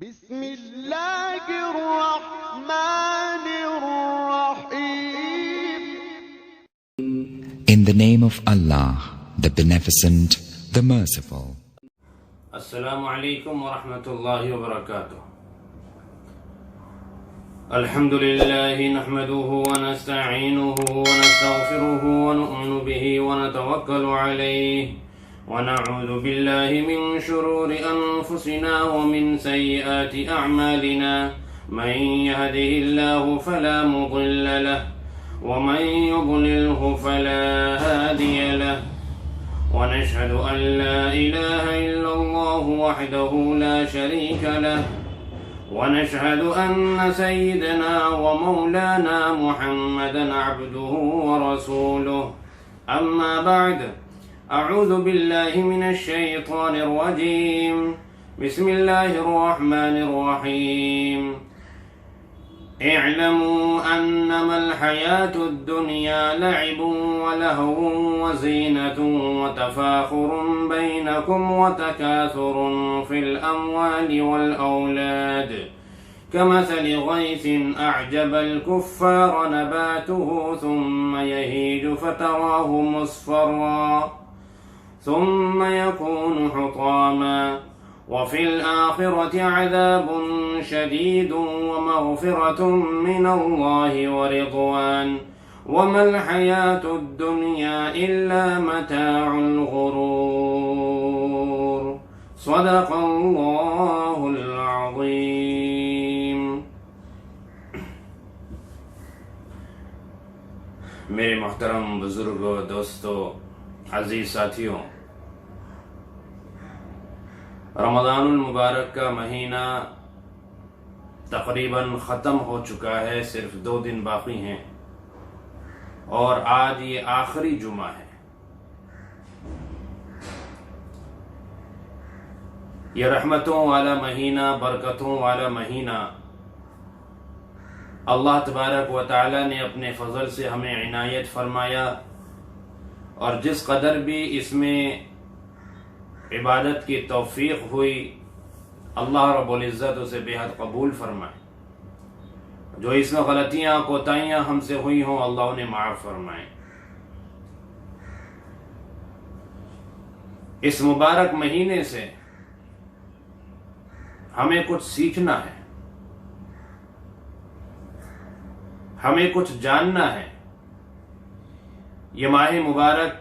بسم اللہ الرحمن الرحیم. In the name of Allah, the Beneficent, the Merciful. السلام علیکم ورحمۃ اللہ وبرکاتہ. الحمد للہ نحمده ونستعینه ونستغفره ونؤمن به ونتوکل علیہ ونعوذ باللہ من شرور انفسنا ومن سیئات اعمالنا من يهده الله فلا مضل له ومن يضلله فلا هادي له ونشهد أن لا إله إلا الله وحده لا شريك له ونشهد أن سيدنا ومولانا محمدا عبده ورسوله. أما بعد، أعوذ بالله من الشيطان الرجيم. بسم الله الرحمن الرحيم. اعلموا انما الحياة الدنيا لعب ولهو وزينة وتفاخر بينكم وتكاثر في الأموال والأولاد كمثل غيث أعجب الكفار نباته ثم يهيج فتراه مصفرا ثم يكون حطاما وفي الآخرة عذاب شديد ومغفرة من الله ورضوان وما الحياة الدنيا إلا متاع الغرور. صدق الله العظيم. میرے محترم بزرگوں، دوستوں، عزیز ساتھیوں، رمضان المبارک کا مہینہ تقریباً ختم ہو چکا ہے، صرف 2 دن باقی ہیں اور آج یہ آخری جمعہ ہے. یہ رحمتوں والا مہینہ، برکتوں والا مہینہ اللہ تبارک و تعالی نے اپنے فضل سے ہمیں عنایت فرمایا، اور جس قدر بھی اس میں عبادت کی توفیق ہوئی، اللہ رب العزت اسے بے حد قبول فرمائے. جو اس میں غلطیاں کوتاہیاں ہم سے ہوئی ہوں، اللہ انہیں معاف فرمائے. اس مبارک مہینے سے ہمیں کچھ سیکھنا ہے، ہمیں کچھ جاننا ہے. یہ ماہ مبارک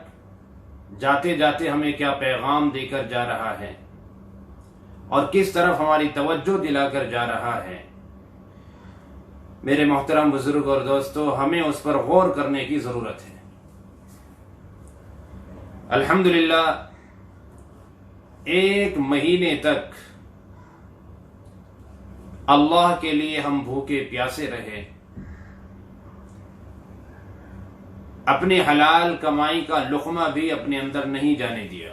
جاتے جاتے ہمیں کیا پیغام دے کر جا رہا ہے اور کس طرف ہماری توجہ دلا کر جا رہا ہے. میرے محترم بزرگ اور دوستو، ہمیں اس پر غور کرنے کی ضرورت ہے. الحمدللہ 1 مہینے تک اللہ کے لیے ہم بھوکے پیاسے رہے، اپنی حلال کمائی کا لقمہ بھی اپنے اندر نہیں جانے دیا.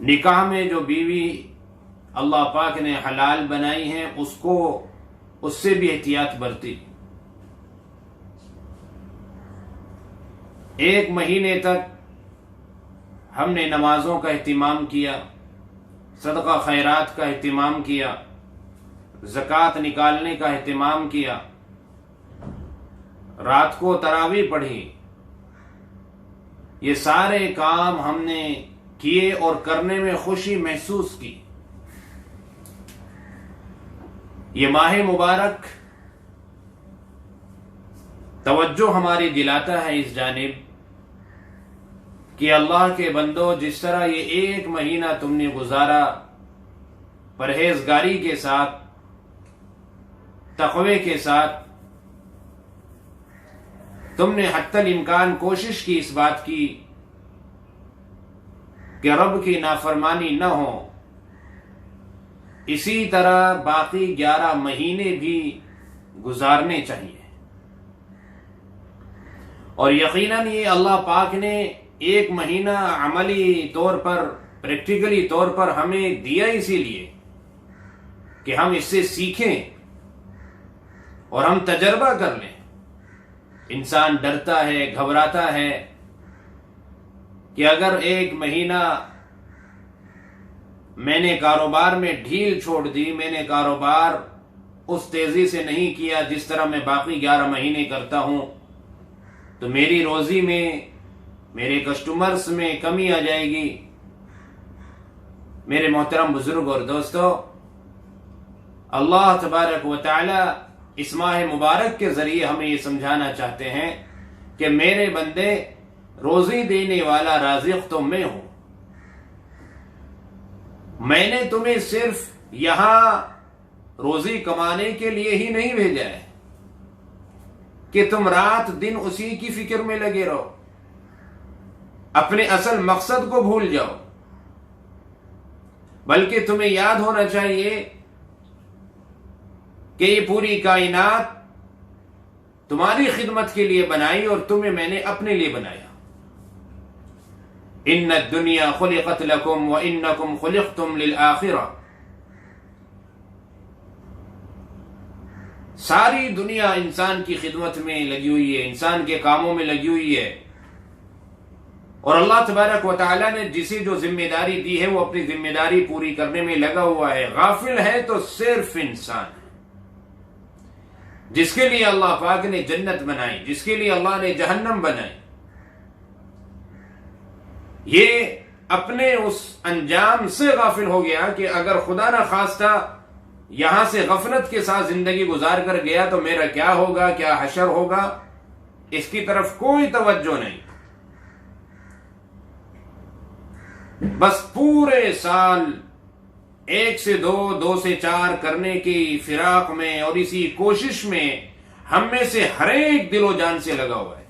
نکاح میں جو بیوی اللہ پاک نے حلال بنائی ہیں اس سے بھی احتیاط برتی. 1 مہینے تک ہم نے نمازوں کا اہتمام کیا، صدقہ خیرات کا اہتمام کیا، زکوٰۃ نکالنے کا اہتمام کیا، رات کو تراویح پڑھی. یہ سارے کام ہم نے کیے اور کرنے میں خوشی محسوس کی. یہ ماہ مبارک توجہ ہماری دلاتا ہے اس جانب کہ اللہ کے بندو، جس طرح یہ 1 مہینہ تم نے گزارا پرہیزگاری کے ساتھ، تقوی کے ساتھ، تم نے حتی الامکان کوشش کی اس بات کی کہ رب کی نافرمانی نہ ہو، اسی طرح باقی 11 مہینے بھی گزارنے چاہیے. اور یقیناً یہ اللہ پاک نے 1 مہینہ عملی طور پر، پریکٹیکلی طور پر ہمیں دیا اسی لیے کہ ہم اس سے سیکھیں اور ہم تجربہ کر لیں. انسان ڈرتا ہے، گھبراتا ہے کہ اگر 1 مہینہ میں نے کاروبار میں ڈھیل چھوڑ دی، میں نے کاروبار اس تیزی سے نہیں کیا جس طرح میں باقی 11 مہینے کرتا ہوں، تو میری روزی میں، میرے کسٹمرز میں کمی آ جائے گی۔ میرے محترم بزرگ اور دوستو، اللہ تبارک و تعالی اس ماہ مبارک کے ذریعے ہمیں یہ سمجھانا چاہتے ہیں کہ میرے بندے، روزی دینے والا رازق تو میں ہوں۔ میں نے تمہیں صرف یہاں روزی کمانے کے لیے ہی نہیں بھیجا ہے کہ تم رات دن اسی کی فکر میں لگے رہو، اپنے اصل مقصد کو بھول جاؤ، بلکہ تمہیں یاد ہونا چاہیے کہ یہ پوری کائنات تمہاری خدمت کے لیے بنائی اور تمہیں میں نے اپنے لیے بنایا۔ ان الدنیا خلقت لکم وانکم خلقتم للآخرہ۔ ساری دنیا انسان کی خدمت میں لگی ہوئی ہے، انسان کے کاموں میں لگی ہوئی ہے، اور اللہ تبارک و تعالیٰ نے جسے جو ذمہ داری دی ہے وہ اپنی ذمہ داری پوری کرنے میں لگا ہوا ہے۔ غافل ہے تو صرف انسان ہے، جس کے لیے اللہ پاک نے جنت بنائی، جس کے لیے اللہ نے جہنم بنائی، یہ اپنے اس انجام سے غافل ہو گیا کہ اگر خدا نہ خواستہ یہاں سے غفلت کے ساتھ زندگی گزار کر گیا تو میرا کیا ہوگا، کیا حشر ہوگا، اس کی طرف کوئی توجہ نہیں۔ بس پورے سال 1 سے 2، 2 سے 4 کرنے کی فراق میں اور اسی کوشش میں ہم میں سے ہر ایک دل و جان سے لگا ہوا ہے۔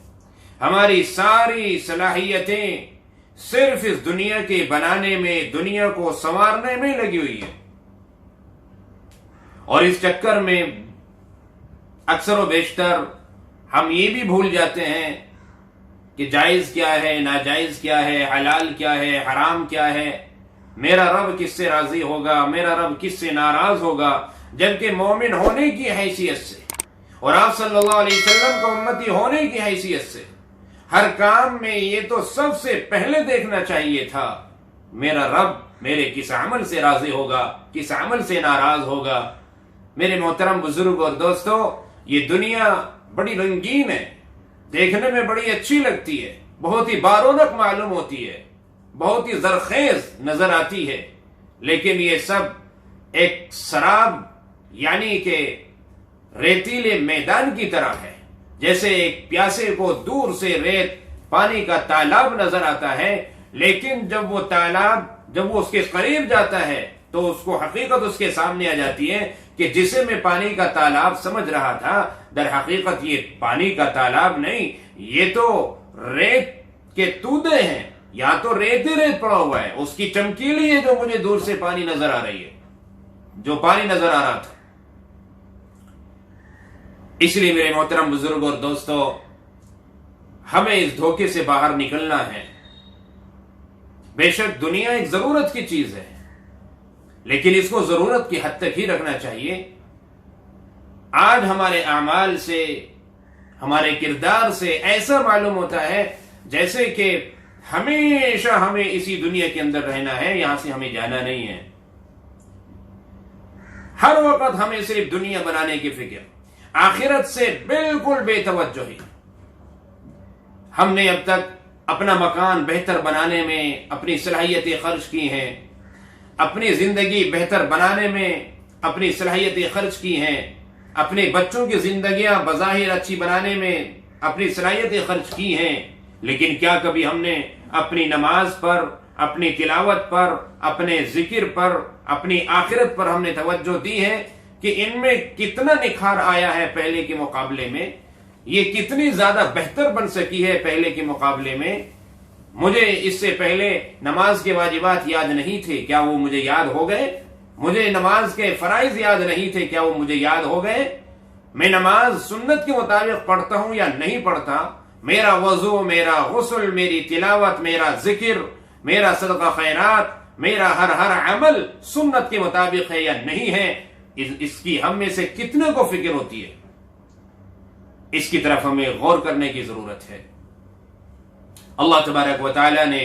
ہماری ساری صلاحیتیں صرف اس دنیا کے بنانے میں، دنیا کو سنوارنے میں لگی ہوئی ہے، اور اس چکر میں اکثر و بیشتر ہم یہ بھی بھول جاتے ہیں کہ جائز کیا ہے، ناجائز کیا ہے، حلال کیا ہے، حرام کیا ہے، میرا رب کس سے راضی ہوگا، میرا رب کس سے ناراض ہوگا، جبکہ مومن ہونے کی حیثیت سے اور آپ صلی اللہ علیہ وسلم کا امتی ہونے کی حیثیت سے ہر کام میں یہ تو سب سے پہلے دیکھنا چاہیے تھا میرا رب میرے کس عمل سے راضی ہوگا، کس عمل سے ناراض ہوگا۔ میرے محترم بزرگ اور دوستو، یہ دنیا بڑی رنگین ہے، دیکھنے میں بڑی اچھی لگتی ہے، بہت ہی بارونق معلوم ہوتی ہے، بہت ہی زرخیز نظر آتی ہے، لیکن یہ سب ایک سراب یعنی کہ ریتیلے میدان کی طرح ہے۔ جیسے ایک پیاسے کو دور سے ریت پانی کا تالاب نظر آتا ہے، لیکن جب وہ تالاب جب وہ اس کے قریب جاتا ہے تو اس کو حقیقت اس کے سامنے آ جاتی ہے کہ جسے میں پانی کا تالاب سمجھ رہا تھا، در حقیقت یہ پانی کا تالاب نہیں، یہ تو ریت کے تودے ہیں، یا تو ریت ہی ریت پڑا ہوا ہے، اس کی چمکیلی ہے جو مجھے دور سے پانی نظر آ رہی ہے، جو پانی نظر آ رہا تھا۔ اس لیے میرے محترم بزرگ اور دوستو، ہمیں اس دھوکے سے باہر نکلنا ہے۔ بے شک دنیا ایک ضرورت کی چیز ہے، لیکن اس کو ضرورت کی حد تک ہی رکھنا چاہیے۔ آج ہمارے اعمال سے، ہمارے کردار سے ایسا معلوم ہوتا ہے جیسے کہ ہمیشہ ہمیں اسی دنیا کے اندر رہنا ہے، یہاں سے ہمیں جانا نہیں ہے۔ ہر وقت ہمیں صرف دنیا بنانے کی فکر، آخرت سے بالکل بے توجہی۔ ہم نے اب تک اپنا مکان بہتر بنانے میں اپنی صلاحیتیں خرچ کی ہیں، اپنی زندگی بہتر بنانے میں اپنی صلاحیتیں خرچ کی ہیں، اپنے بچوں کی زندگیاں بظاہر اچھی بنانے میں اپنی صلاحیتیں خرچ کی ہیں، لیکن کیا کبھی ہم نے اپنی نماز پر، اپنی تلاوت پر، اپنے ذکر پر، اپنی آخرت پر ہم نے توجہ دی ہے کہ ان میں کتنا نکھار آیا ہے پہلے کے مقابلے میں، یہ کتنی زیادہ بہتر بن سکی ہے پہلے کے مقابلے میں؟ مجھے اس سے پہلے نماز کے واجبات یاد نہیں تھے، کیا وہ مجھے یاد ہو گئے؟ مجھے نماز کے فرائض یاد نہیں تھے، کیا وہ مجھے یاد ہو گئے؟ میں نماز سنت کے مطابق پڑھتا ہوں یا نہیں پڑھتا؟ میرا وضو، میرا غسل، میری تلاوت، میرا ذکر، میرا صدقہ خیرات، میرا ہر عمل سنت کے مطابق ہے یا نہیں ہے؟ اس کی ہم میں سے کتنے کو فکر ہوتی ہے؟ اس کی طرف ہمیں غور کرنے کی ضرورت ہے۔ اللہ تبارک و تعالی نے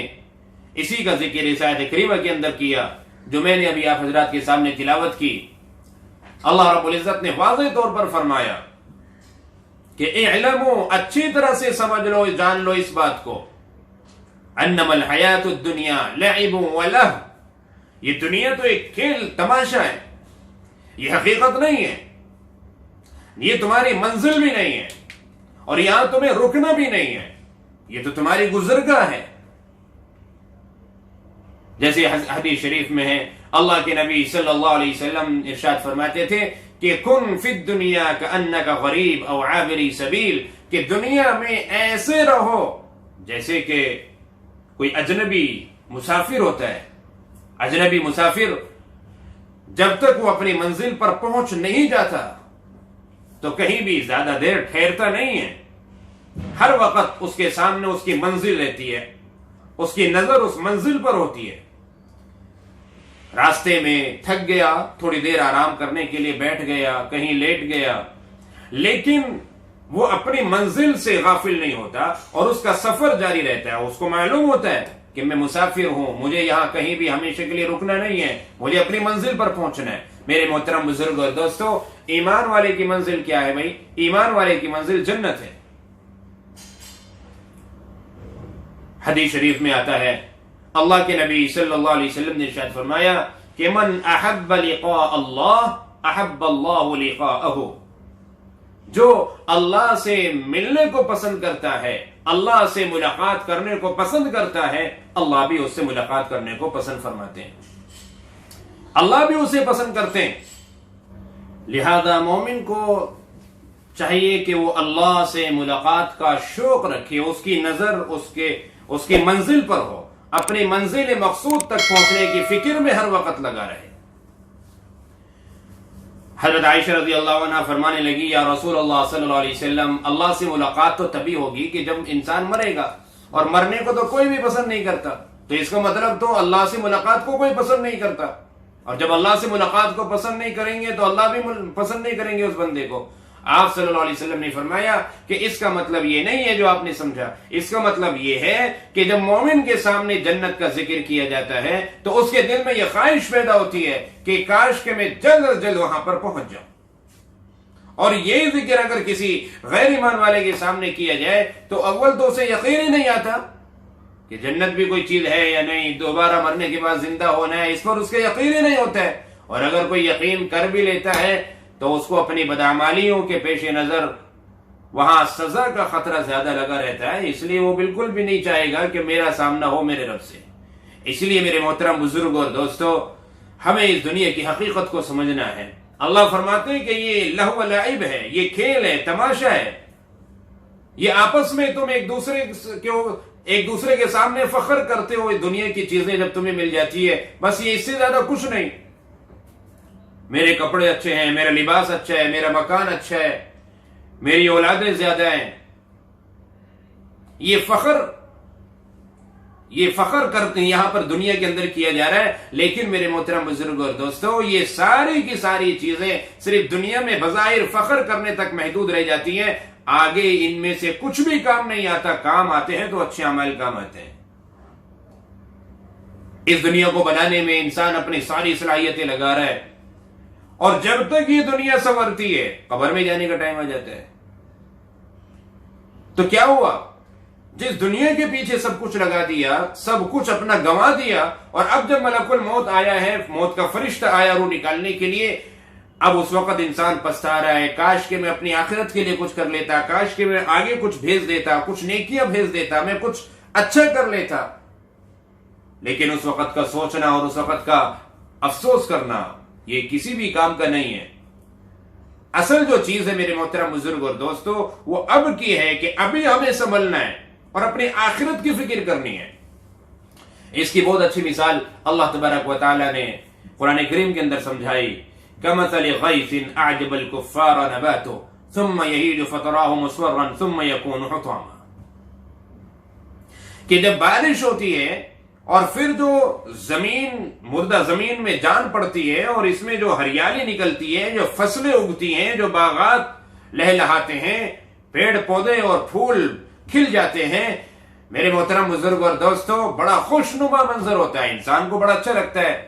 اسی کا ذکر اس آیت کریمہ کے اندر کیا، جو میں نے ابھی آپ حضرات کے سامنے تلاوت کی، اللہ رب العزت نے واضح طور پر فرمایا کہ اعلموا، اچھی طرح سے سمجھ لو، جان لو اس بات کو، انما الحیات الدنیا لعب ولہو، یہ دنیا تو ایک کھیل تماشا ہے، یہ حقیقت نہیں ہے، یہ تمہاری منزل بھی نہیں ہے، اور یہاں تمہیں رکنا بھی نہیں ہے، یہ تو تمہاری گزرگاہ ہے۔ جیسے حدیث شریف میں ہے، اللہ کے نبی صلی اللہ علیہ وسلم ارشاد فرماتے تھے کہ کن فی الدنیا کأنک غریب او عابری سبیل، کہ دنیا میں ایسے رہو جیسے کہ کوئی اجنبی مسافر ہوتا ہے۔ اجنبی مسافر جب تک وہ اپنی منزل پر پہنچ نہیں جاتا تو کہیں بھی زیادہ دیر ٹھہرتا نہیں ہے، ہر وقت اس کے سامنے اس کی منزل رہتی ہے، اس کی نظر اس منزل پر ہوتی ہے۔ راستے میں تھک گیا، تھوڑی دیر آرام کرنے کے لیے بیٹھ گیا، کہیں لیٹ گیا، لیکن وہ اپنی منزل سے غافل نہیں ہوتا اور اس کا سفر جاری رہتا ہے۔ اس کو معلوم ہوتا ہے کہ میں مسافر ہوں، مجھے یہاں کہیں بھی ہمیشہ کے لیے رکنا نہیں ہے، مجھے اپنی منزل پر پہنچنا ہے۔ میرے محترم بزرگ اور دوستو، ایمان والے کی منزل کیا ہے بھائی؟ ایمان والے کی منزل جنت ہے۔ حدیث شریف میں آتا ہے، اللہ کے نبی صلی اللہ علیہ وسلم نے ارشاد فرمایا کہ من احب لقاء اللہ احب اللہ لقاءہ، جو اللہ سے ملنے کو پسند کرتا ہے، اللہ سے ملاقات کرنے کو پسند کرتا ہے، اللہ بھی اس سے ملاقات کرنے کو پسند فرماتے ہیں، اللہ بھی اسے پسند کرتے ہیں۔ لہذا مومن کو چاہیے کہ وہ اللہ سے ملاقات کا شوق رکھے، اس کی نظر اس کی منزل پر ہو، اپنی منزل مقصود تک پہنچنے کی فکر میں ہر وقت لگا رہے۔ حضرت عائشہ رضی اللہ عنہ فرمانے لگی، یا رسول اللہ صلی اللہ علیہ وسلم، اللہ سے ملاقات تو تبھی ہوگی کہ جب انسان مرے گا، اور مرنے کو تو کوئی بھی پسند نہیں کرتا، تو اس کا مطلب تو اللہ سے ملاقات کو کوئی پسند نہیں کرتا، اور جب اللہ سے ملاقات کو پسند نہیں کریں گے تو اللہ بھی پسند نہیں کریں گے اس بندے کو۔ آپ صلی اللہ علیہ وسلم نے فرمایا کہ اس کا مطلب یہ نہیں ہے جو آپ نے سمجھا، اس کا مطلب یہ ہے کہ جب مومن کے سامنے جنت کا ذکر کیا جاتا ہے تو اس کے دل میں یہ خواہش پیدا ہوتی ہے کہ کاش کہ میں جلد از جلد وہاں پر پہنچ جاؤں۔ اور یہ ذکر اگر کسی غیر ایمان والے کے سامنے کیا جائے تو اول تو اسے یقین ہی نہیں آتا کہ جنت بھی کوئی چیز ہے یا نہیں، دوبارہ مرنے کے بعد زندہ ہونا ہے، اس پر اس کا یقین ہی نہیں ہوتا ہے۔ اور اگر کوئی یقین کر بھی لیتا ہے تو اس کو اپنی بدعمالیوں کے پیش نظر وہاں سزا کا خطرہ زیادہ لگا رہتا ہے، اس لیے وہ بالکل بھی نہیں چاہے گا کہ میرا سامنا ہو میرے رب سے۔ اس لیے میرے محترم بزرگ اور دوستو، ہمیں اس دنیا کی حقیقت کو سمجھنا ہے۔ اللہ فرماتے ہیں کہ یہ لہو و لعب ہے، یہ کھیل ہے، تماشا ہے، یہ آپس میں تم ایک دوسرے کے سامنے فخر کرتے ہو دنیا کی چیزیں جب تمہیں مل جاتی ہے، بس یہ اس سے زیادہ کچھ نہیں۔ میرے کپڑے اچھے ہیں، میرا لباس اچھا ہے، میرا مکان اچھا ہے، میری اولادیں زیادہ ہیں، یہ فخر کرتے ہیں یہاں پر دنیا کے اندر کیا جا رہا ہے۔ لیکن میرے محترم بزرگ اور دوستو، یہ ساری کی ساری چیزیں صرف دنیا میں بظاہر فخر کرنے تک محدود رہ جاتی ہیں، آگے ان میں سے کچھ بھی کام نہیں آتا۔ کام آتے ہیں تو اچھے اعمال کام آتے ہیں۔ اس دنیا کو بنانے میں انسان اپنی ساری صلاحیتیں لگا رہا ہے، اور جب تک یہ دنیا سنورتی ہے قبر میں جانے کا ٹائم آ جاتا ہے۔ تو کیا ہوا؟ جس دنیا کے پیچھے سب کچھ لگا دیا، سب کچھ اپنا گنوا دیا، اور اب جب ملک الموت آیا ہے، موت کا فرشتہ آیا روح نکالنے کے لیے، اب اس وقت انسان پچھتا رہا ہے، کاش کہ میں اپنی آخرت کے لیے کچھ کر لیتا، کاش کہ میں آگے کچھ بھیج دیتا، کچھ نیکیاں بھیج دیتا، میں کچھ اچھا کر لیتا۔ لیکن اس وقت کا سوچنا اور اس وقت کا افسوس کرنا یہ کسی بھی کام کا نہیں ہے۔ اصل جو چیز ہے میرے محترم بزرگ اور دوستو، وہ اب کی ہے کہ ابھی ہمیں سنبھلنا ہے اور اپنی آخرت کی فکر کرنی ہے۔ اس کی بہت اچھی مثال اللہ تبارک و تعالی نے قرآن کریم کے اندر سمجھائی، کمثل غیث اعجب الکفار نباتہ ثم یہیج فتراہ مصفرا ثم یکون حطاما، کہ جب بارش ہوتی ہے اور پھر جو مردہ زمین میں جان پڑتی ہے اور اس میں جو ہریالی نکلتی ہے، جو فصلیں اگتی ہیں، جو باغات لہلہاتے ہیں، پیڑ پودے اور پھول کھل جاتے ہیں، میرے محترم بزرگ اور دوستو، بڑا خوشنما منظر ہوتا ہے، انسان کو بڑا اچھا لگتا ہے۔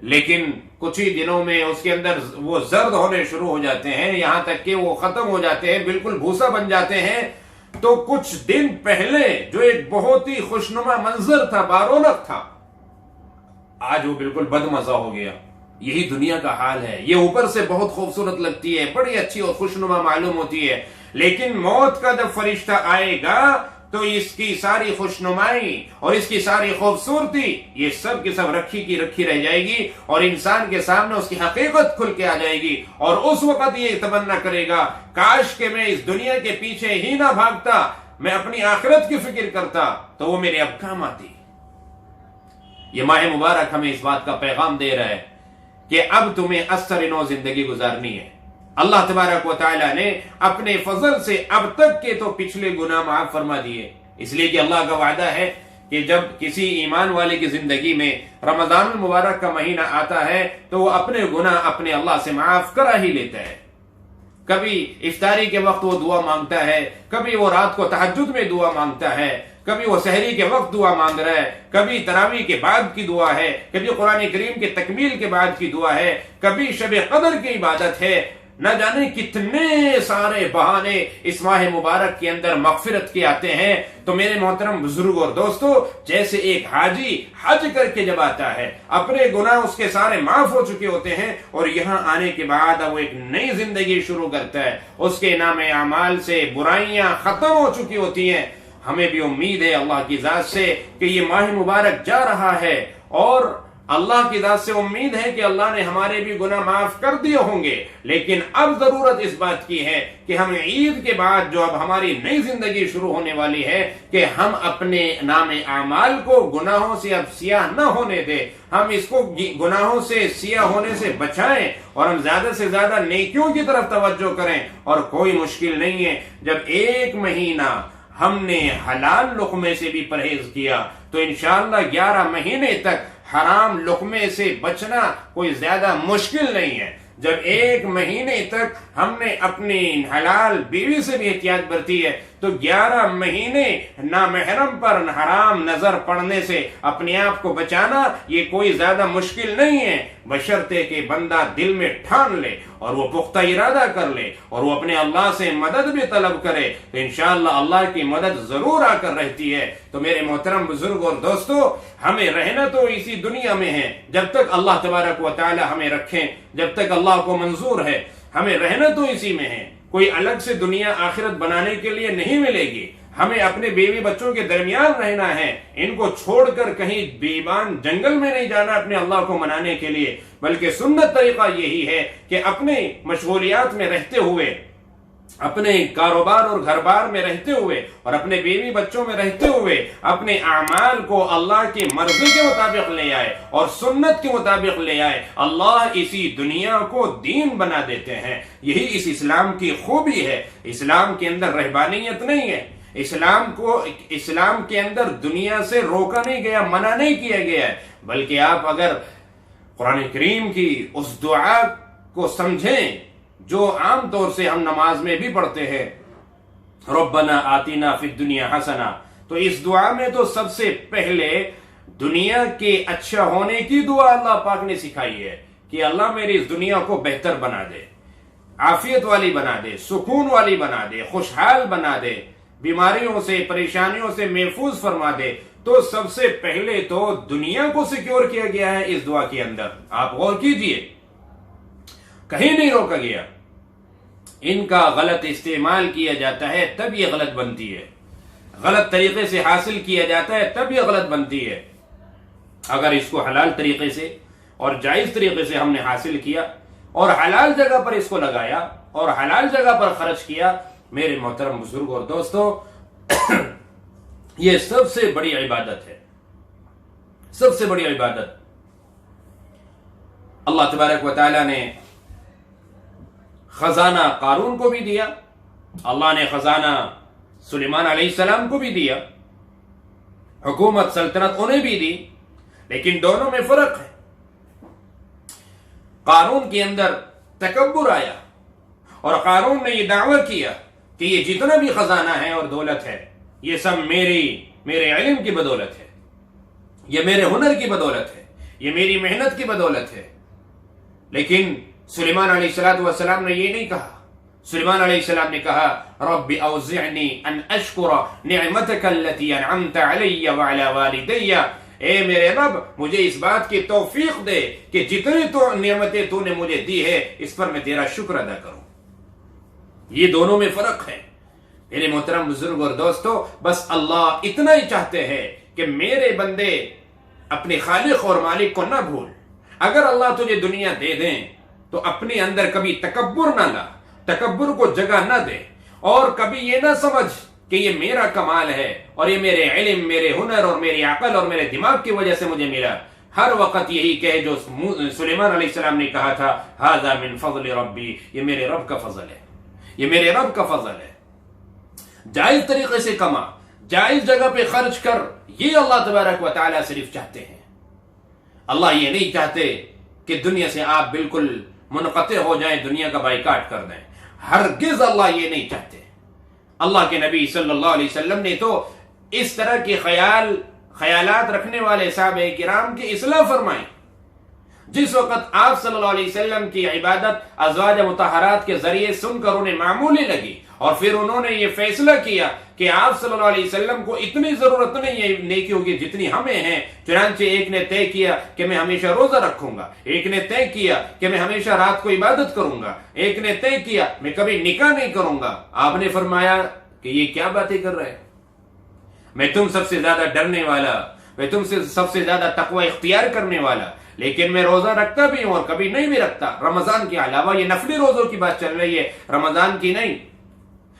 لیکن کچھ ہی دنوں میں اس کے اندر وہ زرد ہونے شروع ہو جاتے ہیں، یہاں تک کہ وہ ختم ہو جاتے ہیں، بالکل بھوسا بن جاتے ہیں۔ تو کچھ دن پہلے جو ایک بہت ہی خوشنما منظر تھا، بارونق تھا، آج وہ بالکل بدمزہ ہو گیا۔ یہی دنیا کا حال ہے، یہ اوپر سے بہت خوبصورت لگتی ہے، بڑی اچھی اور خوشنما معلوم ہوتی ہے، لیکن موت کا جب فرشتہ آئے گا تو اس کی ساری خوشنمائی اور اس کی ساری خوبصورتی یہ سب کی سب رکھی کی رکھی رہ جائے گی، اور انسان کے سامنے اس کی حقیقت کھل کے آ جائے گی، اور اس وقت یہ تمنا کرے گا کاش کہ میں اس دنیا کے پیچھے ہی نہ بھاگتا، میں اپنی آخرت کی فکر کرتا تو وہ میرے اب کام آتی۔ یہ ماہ مبارک ہمیں اس بات کا پیغام دے رہا ہے کہ اب تمہیں اثر نو زندگی گزارنی ہے۔ اللہ تبارک و تعالیٰ نے اپنے فضل سے اب تک کے تو پچھلے گناہ معاف فرما دیے، اس لیے کہ اللہ کا وعدہ ہے کہ جب کسی ایمان والے کی زندگی میں رمضان المبارک کا مہینہ آتا ہے تو وہ اپنے گناہ اپنے اللہ سے معاف کرا ہی لیتا ہے۔ کبھی افطاری کے وقت وہ دعا مانگتا ہے، کبھی وہ رات کو تہجد میں دعا مانگتا ہے، کبھی وہ سحری کے وقت دعا مانگ رہا ہے، کبھی تراویح کے بعد کی دعا ہے، کبھی قرآن کریم کے تکمیل کے بعد کی دعا ہے، کبھی شب قدر کی عبادت ہے۔ نہ جانے کتنے سارے بہانے اس ماہ مبارک کے اندر مغفرت کے آتے ہیں۔ تو میرے محترم بزرگ اور دوستو، جیسے ایک حاجی حج کر کے جب آتا ہے، اپنے گناہ اس کے سارے معاف ہو چکے ہوتے ہیں، اور یہاں آنے کے بعد اب وہ ایک نئی زندگی شروع کرتا ہے، اس کے نام اعمال سے برائیاں ختم ہو چکی ہوتی ہیں۔ ہمیں بھی امید ہے اللہ کی ذات سے کہ یہ ماہ مبارک جا رہا ہے، اور اللہ کی ذات سے امید ہے کہ اللہ نے ہمارے بھی گناہ معاف کر دیے ہوں گے، لیکن اب ضرورت اس بات کی ہے کہ ہم عید کے بعد جو اب ہماری نئی زندگی شروع ہونے والی ہے کہ ہم اپنے نام اعمال کو گناہوں سے اب سیاہ نہ ہونے دیں، ہم اس کو گناہوں سے سیاہ ہونے سے بچائیں، اور ہم زیادہ سے زیادہ نیکیوں کی طرف توجہ کریں۔ اور کوئی مشکل نہیں ہے، جب ایک مہینہ ہم نے حلال لقمے سے بھی پرہیز کیا تو انشاءاللہ 11 مہینے تک حرام لقمے سے بچنا کوئی زیادہ مشکل نہیں ہے۔ جب ایک مہینے تک ہم نے اپنی حلال بیوی سے بھی احتیاط برتی ہے تو 11 مہینے نامحرم پر حرام نظر پڑنے سے اپنے آپ کو بچانا یہ کوئی زیادہ مشکل نہیں ہے، بشرطے کہ بندہ دل میں ٹھان لے اور وہ پختہ ارادہ کر لے اور وہ اپنے اللہ سے مدد بھی طلب کرے تو انشاءاللہ اللہ کی مدد ضرور آ کر رہتی ہے۔ تو میرے محترم بزرگ اور دوستو، ہمیں رہنا تو اسی دنیا میں ہے جب تک اللہ تبارک و تعالی ہمیں رکھیں، جب تک اللہ کو منظور ہے ہمیں رہنا تو اسی میں ہے۔ کوئی الگ سے دنیا آخرت بنانے کے لیے نہیں ملے گی، ہمیں اپنے بیوی بچوں کے درمیان رہنا ہے، ان کو چھوڑ کر کہیں بیابان جنگل میں نہیں جانا اپنے اللہ کو منانے کے لیے، بلکہ سنت طریقہ یہی ہے کہ اپنے مشغولیات میں رہتے ہوئے، اپنے کاروبار اور گھر بار میں رہتے ہوئے اور اپنے بیوی بچوں میں رہتے ہوئے اپنے اعمال کو اللہ کی مرضی کے مطابق لے آئے اور سنت کے مطابق لے آئے۔ اللہ اسی دنیا کو دین بنا دیتے ہیں، یہی اس اسلام کی خوبی ہے۔ اسلام کے اندر رہبانیت نہیں ہے، اسلام کے اندر دنیا سے روکا نہیں گیا، منع نہیں کیا گیا ہے، بلکہ آپ اگر قرآن کریم کی اس دعا کو سمجھیں جو عام طور سے ہم نماز میں بھی پڑھتے ہیں، ربنا آتنا فی الدنیا حسنہ، تو اس دعا میں تو سب سے پہلے دنیا کے اچھا ہونے کی دعا اللہ پاک نے سکھائی ہے کہ اللہ میری اس دنیا کو بہتر بنا دے، عافیت والی بنا دے، سکون والی بنا دے، خوشحال بنا دے، بیماریوں سے پریشانیوں سے محفوظ فرما دے۔ تو سب سے پہلے تو دنیا کو سیکیور کیا گیا ہے اس دعا کے اندر، آپ غور کیجئے، کہیں نہیں روکا گیا۔ ان کا غلط استعمال کیا جاتا ہے تب یہ غلط بنتی ہے، غلط طریقے سے حاصل کیا جاتا ہے تب یہ غلط بنتی ہے۔ اگر اس کو حلال طریقے سے اور جائز طریقے سے ہم نے حاصل کیا اور حلال جگہ پر اس کو لگایا اور حلال جگہ پر خرچ کیا، میرے محترم بزرگ اور دوستو، یہ سب سے بڑی عبادت ہے، سب سے بڑی عبادت۔ اللہ تبارک و تعالی نے خزانہ قارون کو بھی دیا، اللہ نے خزانہ سلیمان علیہ السلام کو بھی دیا، حکومت سلطنت انہیں بھی دی، لیکن دونوں میں فرق ہے۔ قارون کے اندر تکبر آیا اور قارون نے یہ دعویٰ کیا کہ یہ جتنا بھی خزانہ ہے اور دولت ہے یہ سب میرے علم کی بدولت ہے، یہ میرے ہنر کی بدولت ہے، یہ میری محنت کی بدولت ہے. لیکن سلیمان علیہ السلام نے یہ نہیں کہا. سلیمان علیہ السلام نے کہا رب اوزعنی ان اشکر نعمتک التي انعمت علی وعلی والدی، اے میرے رب مجھے اس بات کی توفیق دے کہ جتنی تو نعمتیں تو نے مجھے دی ہے اس پر میں تیرا شکر ادا کروں. یہ دونوں میں فرق ہے. میرے محترم بزرگ اور دوستو، بس اللہ اتنا ہی چاہتے ہیں کہ میرے بندے اپنے خالق اور مالک کو نہ بھول. اگر اللہ تجھے دنیا دے دیں تو اپنے اندر کبھی تکبر نہ لا، تکبر کو جگہ نہ دے، اور کبھی یہ نہ سمجھ کہ یہ میرا کمال ہے اور یہ میرے علم، میرے ہنر اور میری عقل اور میرے دماغ کی وجہ سے مجھے ملا. ہر وقت یہی کہے جو سلیمان علیہ السلام نے کہا تھا ھذا من فضل ربی، یہ میرے رب کا فضل ہے، یہ میرے رب کا فضل ہے. جائز طریقے سے کما، جائز جگہ پہ خرچ کر، یہ اللہ تبارک و تعالیٰ صرف چاہتے ہیں. اللہ یہ نہیں چاہتے کہ دنیا سے آپ بالکل منقطع ہو جائیں، دنیا کا بائیکاٹ کر دیں. ہرگز اللہ یہ نہیں چاہتے. اللہ کے نبی صلی اللہ علیہ وسلم نے تو اس طرح کے خیالات رکھنے والے صحابہ کرام کی اصلاح فرمائی. جس وقت آپ صلی اللہ علیہ وسلم کی عبادت ازواج مطہرات کے ذریعے سن کر انہیں معمولی لگی، اور پھر انہوں نے یہ فیصلہ کیا کہ آپ صلی اللہ علیہ وسلم کو اتنی ضرورت نہیں ہے نیکیوں کی جتنی ہمیں ہیں. چنانچہ ایک نے طے کیا کہ میں ہمیشہ روزہ رکھوں گا، ایک نے طے کیا کہ میں ہمیشہ رات کو عبادت کروں گا، ایک نے طے کیا میں کبھی نکاح نہیں کروں گا. آپ نے فرمایا کہ یہ کیا باتیں کر رہے ہیں؟ میں تم سب سے زیادہ ڈرنے والا، میں تم سے سب سے زیادہ تقوی اختیار کرنے والا، لیکن میں روزہ رکھتا بھی ہوں اور کبھی نہیں بھی رکھتا. رمضان کے علاوہ، یہ نفلی روزوں کی بات چل رہی ہے، رمضان کی نہیں.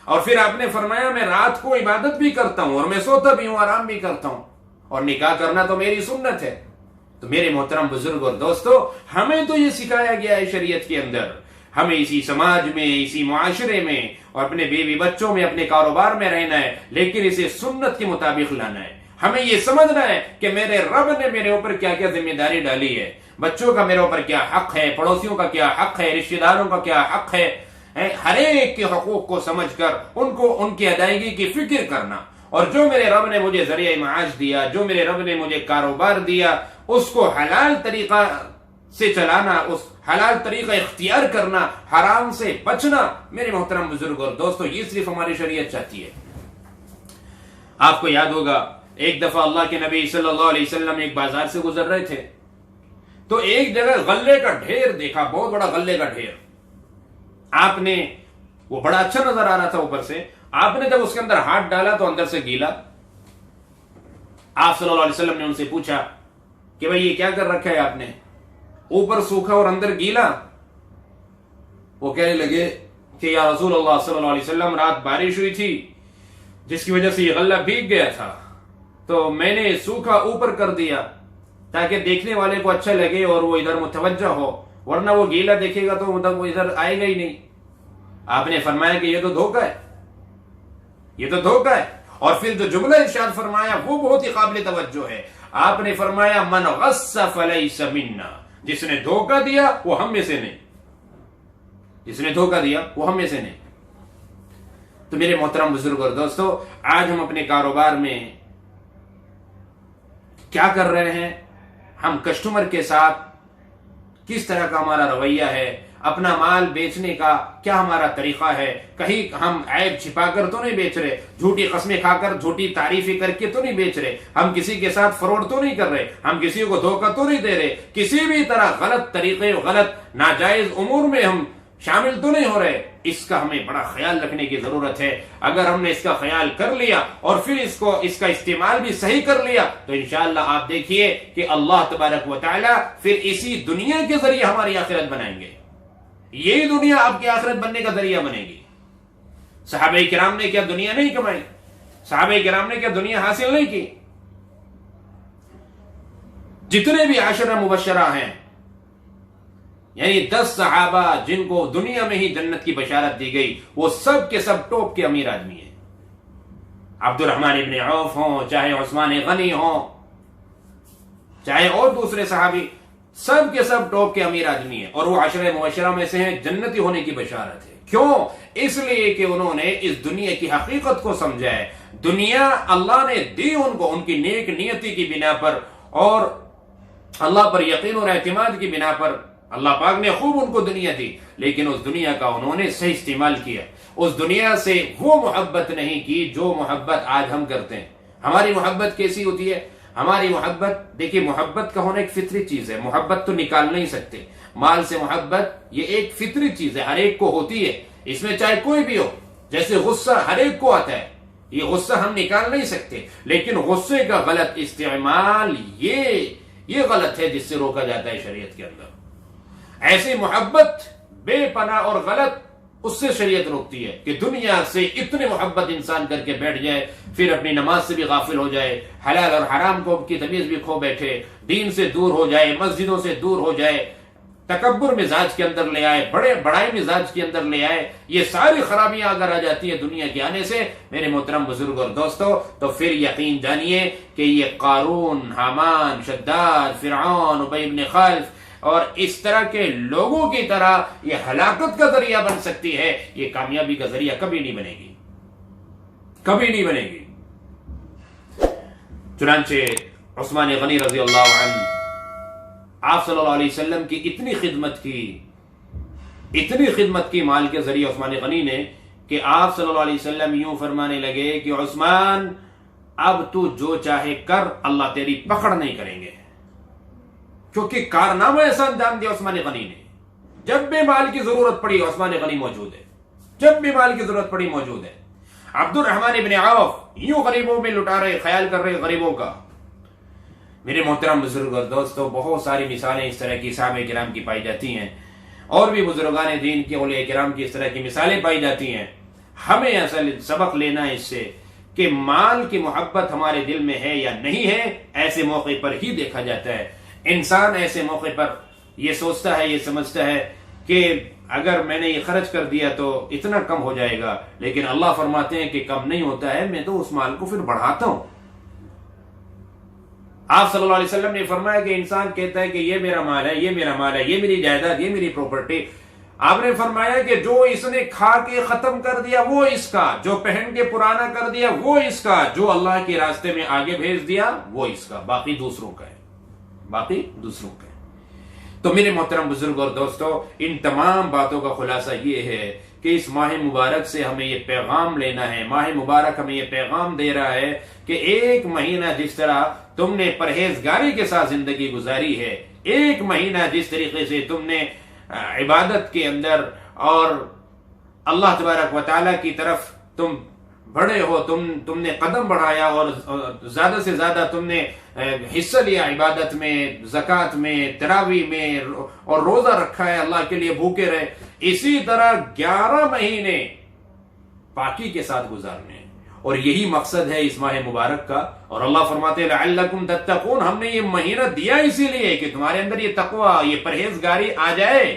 اور پھر آپ نے فرمایا میں رات کو عبادت بھی کرتا ہوں اور میں سوتا بھی ہوں، آرام بھی کرتا ہوں، اور نکاح کرنا تو میری سنت ہے. تو میرے محترم بزرگ اور دوستو، ہمیں تو یہ سکھایا گیا ہے شریعت کے اندر. ہمیں اسی سماج میں، اسی معاشرے میں اور اپنے بیوی بچوں میں، اپنے کاروبار میں رہنا ہے، لیکن اسے سنت کے مطابق لانا ہے. ہمیں یہ سمجھنا ہے کہ میرے رب نے میرے اوپر کیا کیا ذمہ داری ڈالی ہے. بچوں کا میرے اوپر کیا حق ہے، پڑوسیوں کا کیا حق ہے، رشتہ داروں کا کیا حق ہے. ہر ایک کے حقوق کو سمجھ کر ان کی ادائیگی کی فکر کرنا، اور جو میرے رب نے مجھے ذریعہ معاش دیا، جو میرے رب نے مجھے کاروبار دیا، اس کو حلال طریقہ سے چلانا، اس حلال طریقہ اختیار کرنا، حرام سے بچنا. میرے محترم بزرگ اور دوستو، یہ صرف ہماری شریعت چاہتی ہے. آپ کو یاد ہوگا ایک دفعہ اللہ کے نبی صلی اللہ علیہ وسلم ایک بازار سے گزر رہے تھے، تو ایک جگہ غلے کا ڈھیر دیکھا، بہت بڑا غلے کا ڈھیر. آپ نے، وہ بڑا اچھا نظر آ رہا تھا اوپر سے، آپ نے جب اس کے اندر ہاتھ ڈالا تو اندر سے گیلا. آپ صلی اللہ علیہ وسلم نے ان سے پوچھا کہ بھئی یہ کیا کر رکھا ہے آپ نے؟ اوپر سوکھا اور اندر گیلا. وہ کہنے لگے کہ یا رسول اللہ صلی اللہ علیہ وسلم، رات بارش ہوئی تھی جس کی وجہ سے یہ غلہ بھیگ گیا تھا، تو میں نے سوکھا اوپر کر دیا تاکہ دیکھنے والے کو اچھا لگے اور وہ ادھر متوجہ ہو، ورنہ وہ گیلا دیکھے گا تو وہ ادھر آئے گا ہی نہیں. آپ نے فرمایا کہ یہ تو دھوکہ ہے، یہ تو دھوکہ ہے. اور پھر جو جملہ ارشاد فرمایا وہ بہت ہی قابل توجہ ہے. آپ نے فرمایا من غص فلیس منا، جس نے دھوکہ دیا وہ ہم میں سے نہیں، جس نے دھوکہ دیا وہ ہم میں سے نہیں. تو میرے محترم بزرگ اور دوستو، آج ہم اپنے کاروبار میں کیا کر رہے ہیں؟ ہم کسٹمر کے ساتھ کس طرح کا ہمارا رویہ ہے؟ اپنا مال بیچنے کا کیا ہمارا طریقہ ہے؟ کہیں ہم عیب چھپا کر تو نہیں بیچ رہے، جھوٹی قسمیں کھا کر، جھوٹی تعریفیں کر کے تو نہیں بیچ رہے، ہم کسی کے ساتھ فراڈ تو نہیں کر رہے، ہم کسی کو دھوکہ تو نہیں دے رہے، کسی بھی طرح غلط طریقے، غلط ناجائز امور میں ہم شامل تو نہیں ہو رہے. اس کا ہمیں بڑا خیال رکھنے کی ضرورت ہے. اگر ہم نے اس کا خیال کر لیا اور پھر اس کا استعمال بھی صحیح کر لیا تو انشاءاللہ آپ دیکھیے کہ اللہ تبارک و تعالی پھر اسی دنیا کے ذریعے ہماری آخرت بنائیں گے. یہی دنیا آپ کی آخرت بننے کا ذریعہ بنے گی. صحابہ کرام نے کیا دنیا نہیں کمائی؟ صحابہ کرام نے کیا دنیا حاصل نہیں کی؟ جتنے بھی عشرہ مبشرہ ہیں، یعنی 10 صحابہ جن کو دنیا میں ہی جنت کی بشارت دی گئی، وہ سب کے سب ٹاپ کے امیر آدمی ہیں. عبد الرحمن ابن عوف ہوں، چاہے عثمان غنی ہوں، چاہے اور دوسرے صحابی، سب کے سب ٹاپ کے امیر آدمی ہیں، اور وہ عشرہ مبشرہ میں سے ہیں. جنتی ہونے کی بشارت ہے. کیوں؟ اس لیے کہ انہوں نے اس دنیا کی حقیقت کو سمجھا ہے. دنیا اللہ نے دی ان کو ان کی نیک نیتی کی بنا پر، اور اللہ پر یقین اور اعتماد کی بنا پر اللہ پاک نے خوب ان کو دنیا دی، لیکن اس دنیا کا انہوں نے صحیح استعمال کیا، اس دنیا سے وہ محبت نہیں کی جو محبت آج ہم کرتے ہیں۔ ہماری محبت کیسی ہوتی ہے؟ ہماری محبت، دیکھیے محبت کا ہونا ایک فطری چیز ہے، محبت تو نکال نہیں سکتے، مال سے محبت یہ ایک فطری چیز ہے، ہر ایک کو ہوتی ہے، اس میں چاہے کوئی بھی ہو، جیسے غصہ ہر ایک کو آتا ہے، یہ غصہ ہم نکال نہیں سکتے، لیکن غصے کا غلط استعمال یہ غلط ہے جس سے روکا جاتا ہے شریعت کے اندر۔ ایسی محبت بے پناہ اور غلط، اس سے شریعت روکتی ہے کہ دنیا سے اتنے محبت انسان کر کے بیٹھ جائے، پھر اپنی نماز سے بھی غافل ہو جائے، حلال اور حرام کو کی تمیز بھی کھو بیٹھے، دین سے دور ہو جائے، مسجدوں سے دور ہو جائے، تکبر مزاج کے اندر لے آئے، بڑائی مزاج کے اندر لے آئے، یہ ساری خرابیاں اگر آ جاتی ہیں دنیا کے آنے سے میرے محترم بزرگ اور دوستو، تو پھر یقین جانیے کہ یہ قارون، حامان، شداد، فرعون، ابی بن خلف اور اس طرح کے لوگوں کی طرح یہ ہلاکت کا ذریعہ بن سکتی ہے، یہ کامیابی کا ذریعہ کبھی نہیں بنے گی، کبھی نہیں بنے گی۔ چنانچہ عثمان غنی رضی اللہ عنہ، آپ صلی اللہ علیہ وسلم کی اتنی خدمت کی مال کے ذریعے عثمان غنی نے کہ آپ صلی اللہ علیہ وسلم یوں فرمانے لگے کہ عثمان اب تو جو چاہے کر، اللہ تیری پکڑ نہیں کریں گے، کیونکہ کارنامہ ایسا انجام دیا عثمان غنی نے، جب بھی مال کی ضرورت پڑی عثمان غنی موجود ہے، جب بھی مال کی ضرورت پڑی موجود ہے۔ عبد الرحمن ابن عوف یوں غریبوں میں لٹا رہے، خیال کر رہے غریبوں کا۔ میرے محترم بزرگ اور دوستو، بہت ساری مثالیں اس طرح کی صحابہ کرام کی پائی جاتی ہیں، اور بھی بزرگان دین کے اولیاء کرام کی اس طرح کی مثالیں پائی جاتی ہیں۔ ہمیں اصل سبق لینا ہے اس سے کہ مال کی محبت ہمارے دل میں ہے یا نہیں ہے، ایسے موقع پر ہی دیکھا جاتا ہے۔ انسان ایسے موقع پر یہ سوچتا ہے، یہ سمجھتا ہے کہ اگر میں نے یہ خرچ کر دیا تو اتنا کم ہو جائے گا، لیکن اللہ فرماتے ہیں کہ کم نہیں ہوتا ہے، میں تو اس مال کو پھر بڑھاتا ہوں۔ آپ صلی اللہ علیہ وسلم نے فرمایا کہ انسان کہتا ہے کہ یہ میرا مال ہے، یہ میرا مال ہے، یہ میری جائیداد، یہ میری پراپرٹی۔ آپ نے فرمایا کہ جو اس نے کھا کے ختم کر دیا وہ اس کا، جو پہن کے پرانا کر دیا وہ اس کا، جو اللہ کے راستے میں آگے بھیج دیا وہ اس کا، باقی دوسروں کا ہے، باقی دوسروں کا ہے۔ تو میرے محترم بزرگ اور دوستو، ان تمام باتوں کا خلاصہ یہ ہے کہ اس ماہ مبارک سے ہمیں یہ پیغام لینا ہے، ماہ مبارک ہمیں یہ پیغام دے رہا ہے کہ ایک مہینہ جس طرح تم نے پرہیزگاری کے ساتھ زندگی گزاری ہے، ایک مہینہ جس طریقے سے تم نے عبادت کے اندر اور اللہ تبارک و تعالیٰ کی طرف تم بڑھے ہو، تم نے قدم بڑھایا اور زیادہ سے زیادہ تم نے حصہ لیا عبادت میں، زکوٰۃ میں، تراویح میں، اور روزہ رکھا ہے، اللہ کے لیے بھوکے رہے، اسی طرح 11 مہینے پاکی کے ساتھ گزارنے ہیں، اور یہی مقصد ہے اس ماہ مبارک کا۔ اور اللہ فرماتے ہیں لعلکم تتقون، ہم نے یہ مہینہ دیا اسی لیے کہ تمہارے اندر یہ تقوی، یہ پرہیزگاری آ جائے۔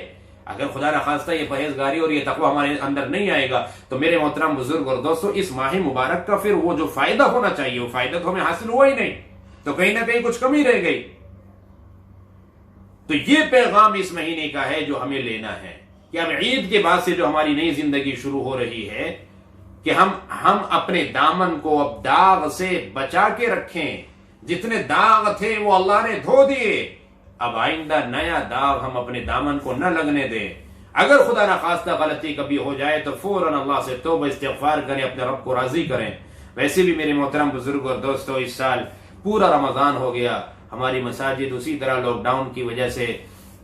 اگر خدا نخواستہ یہ پرہیزگاری اور یہ تقوی ہمارے اندر نہیں آئے گا تو میرے محترم بزرگ اور دوستو، اس ماہ مبارک کا پھر وہ جو فائدہ ہونا چاہیے وہ فائدہ تو ہمیں حاصل ہوا ہی نہیں، تو کہیں نہ کہیں کچھ کمی رہ گئی۔ تو یہ پیغام اس مہینے کا ہے جو ہمیں لینا ہے کہ اب عید کے بعد سے جو ہماری نئی زندگی شروع ہو رہی ہے کہ ہم اپنے دامن کو اب داغ سے بچا کے رکھیں، جتنے داغ تھے وہ اللہ نے دھو دیے، اب آئندہ نیا داغ ہم اپنے دامن کو نہ لگنے دیں۔ اگر خدا نخواستہ غلطی کبھی ہو جائے تو فوراً اللہ سے توبہ استغفار کریں، اپنے رب کو راضی کریں۔ ویسے بھی میرے محترم بزرگ اور دوستو، اس سال پورا رمضان ہو گیا، ہماری مساجد اسی طرح لاک ڈاؤن کی وجہ سے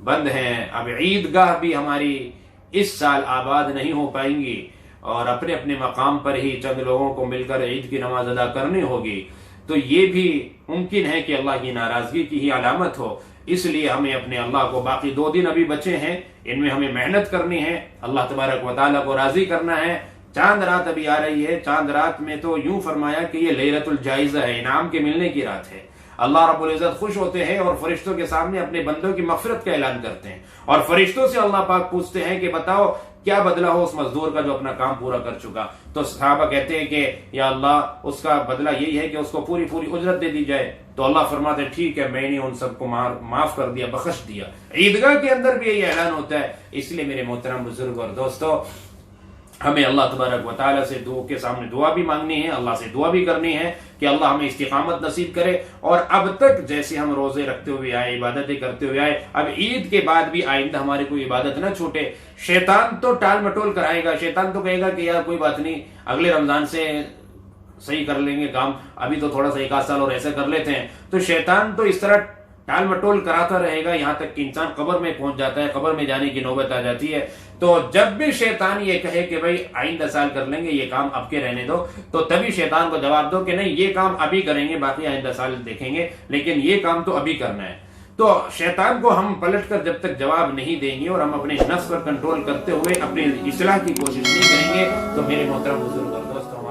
بند ہیں، اب عیدگاہ بھی ہماری اس سال آباد نہیں ہو پائیں گی، اور اپنے اپنے مقام پر ہی چند لوگوں کو مل کر عید کی نماز ادا کرنی ہوگی، تو یہ بھی ممکن ہے کہ اللہ کی ناراضگی کی ہی علامت ہو۔ اس لیے ہمیں اپنے اللہ کو، باقی 2 دن ابھی بچے ہیں، ان میں ہمیں محنت کرنی ہے، اللہ تبارک و تعالیٰ کو راضی کرنا ہے۔ چاند رات ابھی آ رہی ہے، چاند رات میں تو یوں فرمایا کہ یہ لیلۃ الجائزہ ہے، انعام کے ملنے کی رات ہے۔ اللہ رب العزت خوش ہوتے ہیں اور فرشتوں کے سامنے اپنے بندوں کی مغفرت کا اعلان کرتے ہیں، اور فرشتوں سے اللہ پاک پوچھتے ہیں کہ بتاؤ کیا بدلہ ہو اس مزدور کا جو اپنا کام پورا کر چکا۔ تو صحابہ کہتے ہیں کہ یا اللہ اس کا بدلہ یہی ہے کہ اس کو پوری اجرت دے دی جائے۔ تو اللہ فرماتے ہیں ٹھیک ہے، میں نے ان سب کو معاف کر دیا، بخش دیا۔ عیدگاہ کے اندر بھی یہی اعلان ہوتا ہے۔ اس لیے میرے محترم بزرگ اور دوستو، ہمیں اللہ تبارک و تعالیٰ سے کے سامنے دعا بھی مانگنی ہے، اللہ سے دعا بھی کرنی ہے کہ اللہ ہمیں استقامت نصیب کرے. اور اب تک جیسے ہم روزے رکھتے ہوئے آئے، عبادتیں کرتے ہوئے آئے، اب عید کے بعد بھی آئندہ ہماری کوئی عبادت نہ چھوٹے. شیطان تو ٹال مٹول کرائے گا، شیطان تو کہے گا کہ یار کوئی بات نہیں، اگلے رمضان سے صحیح کر لیں گے کام، ابھی تو تھوڑا سا 1 سال اور ایسے کر لیتے ہیں. تو شیطان تو اس طرح ٹال مٹول کراتا رہے گا یہاں تک کہ انسان قبر میں پہنچ جاتا ہے، قبر میں جانے کی نوبت آ جاتی ہے. تو جب بھی شیطان یہ کہے کہ بھائی آئندہ سال کر لیں گے، یہ کام اب کے رہنے دو، تو تبھی شیطان کو جواب دو کہ نہیں، یہ کام ابھی کریں گے، باقی آئندہ سال دیکھیں گے، لیکن یہ کام تو ابھی کرنا ہے. تو شیطان کو ہم پلٹ کر جب تک جواب نہیں دیں گے اور ہم اپنے نفس پر کنٹرول کرتے ہوئے اپنی اصلاح کی کوشش نہیں کریں گے، تو میرے محترم بزرگ اور دوستوں